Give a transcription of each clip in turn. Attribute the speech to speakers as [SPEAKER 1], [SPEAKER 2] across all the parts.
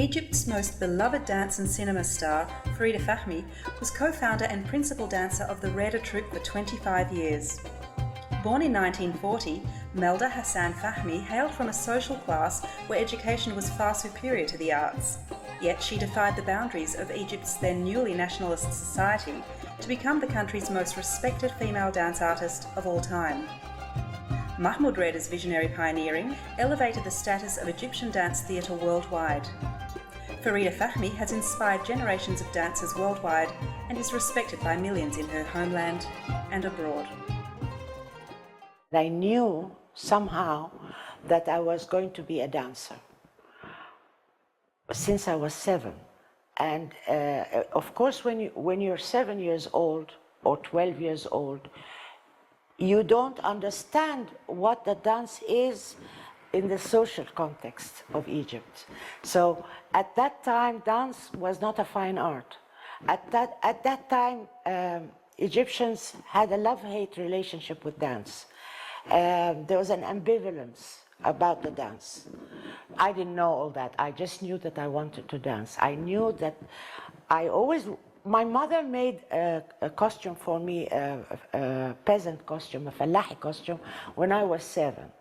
[SPEAKER 1] Egypt's most beloved dance and cinema star, Farida Fahmy, was co-founder and principal dancer of the Reda troupe for 25 years. Born in 1940, Melda Hassan Fahmy hailed from a social class where education was far superior to the arts. Yet she defied the boundaries of Egypt's then newly nationalist society to become the country's most respected female dance artist of all time. Mahmoud Reda's visionary pioneering elevated the status of Egyptian dance theatre worldwide. Farida Fahmy has inspired generations of dancers worldwide and is respected by millions in her homeland and abroad.
[SPEAKER 2] I knew somehow that I was going to be a dancer since I was 7. And of course, when you're 7 years old or 12 years old, you don't understand what the dance is in the social context of Egypt. So at that time, dance was not a fine art. At that time, Egyptians had a love-hate relationship with dance. There was an ambivalence about the dance. I didn't know all that. I just knew that I wanted to dance. I knew that my mother made a costume for me, a peasant costume, a Fellahin costume, when I was 7.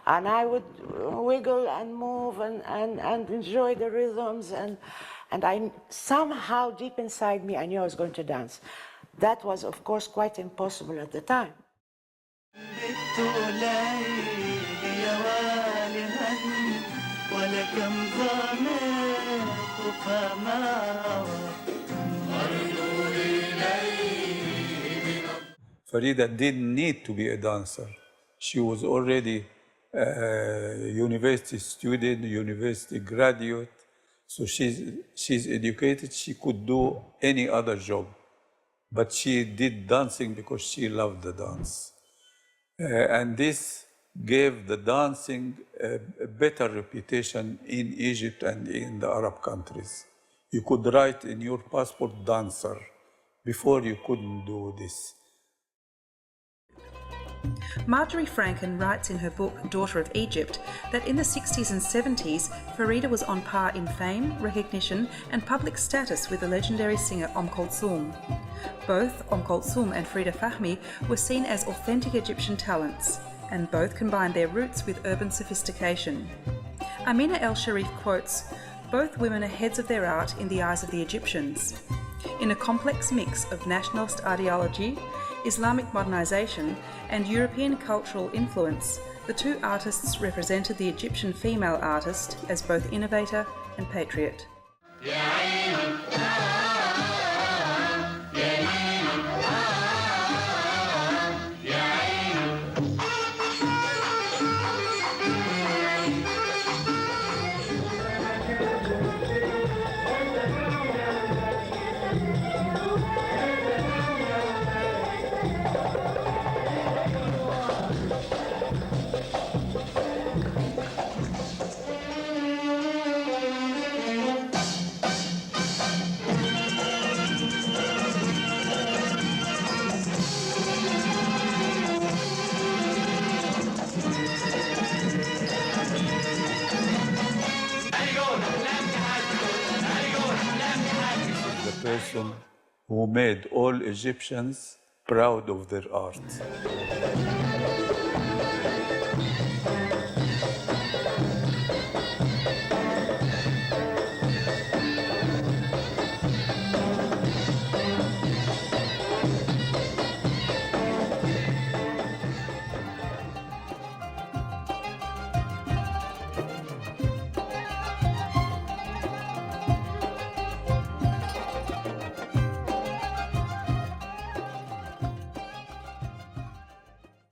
[SPEAKER 2] And I would wiggle and move and enjoy the rhythms. And I somehow, deep inside me, I knew I was going to dance. That was, of course, quite impossible at the time.
[SPEAKER 3] Farida didn't need to be a dancer. She was already a university student, university graduate. So she's educated. She could do any other job. But she did dancing because she loved the dance. And this gave the dancing a better reputation in Egypt and in the Arab countries. You could write in your passport dancer. Before you couldn't do this.
[SPEAKER 1] Marjorie Franken writes in her book Daughter of Egypt that in the 60s and 70s, Farida was on par in fame, recognition and public status with the legendary singer Kulthum. Both Kulthum and Farida Fahmy were seen as authentic Egyptian talents, and both combined their roots with urban sophistication. Amina El Sharif quotes, "Both women are heads of their art in the eyes of the Egyptians." In a complex mix of nationalist ideology, Islamic modernization and European cultural influence, the two artists represented the Egyptian female artist as both innovator and patriot.
[SPEAKER 3] Person who made all Egyptians proud of their art.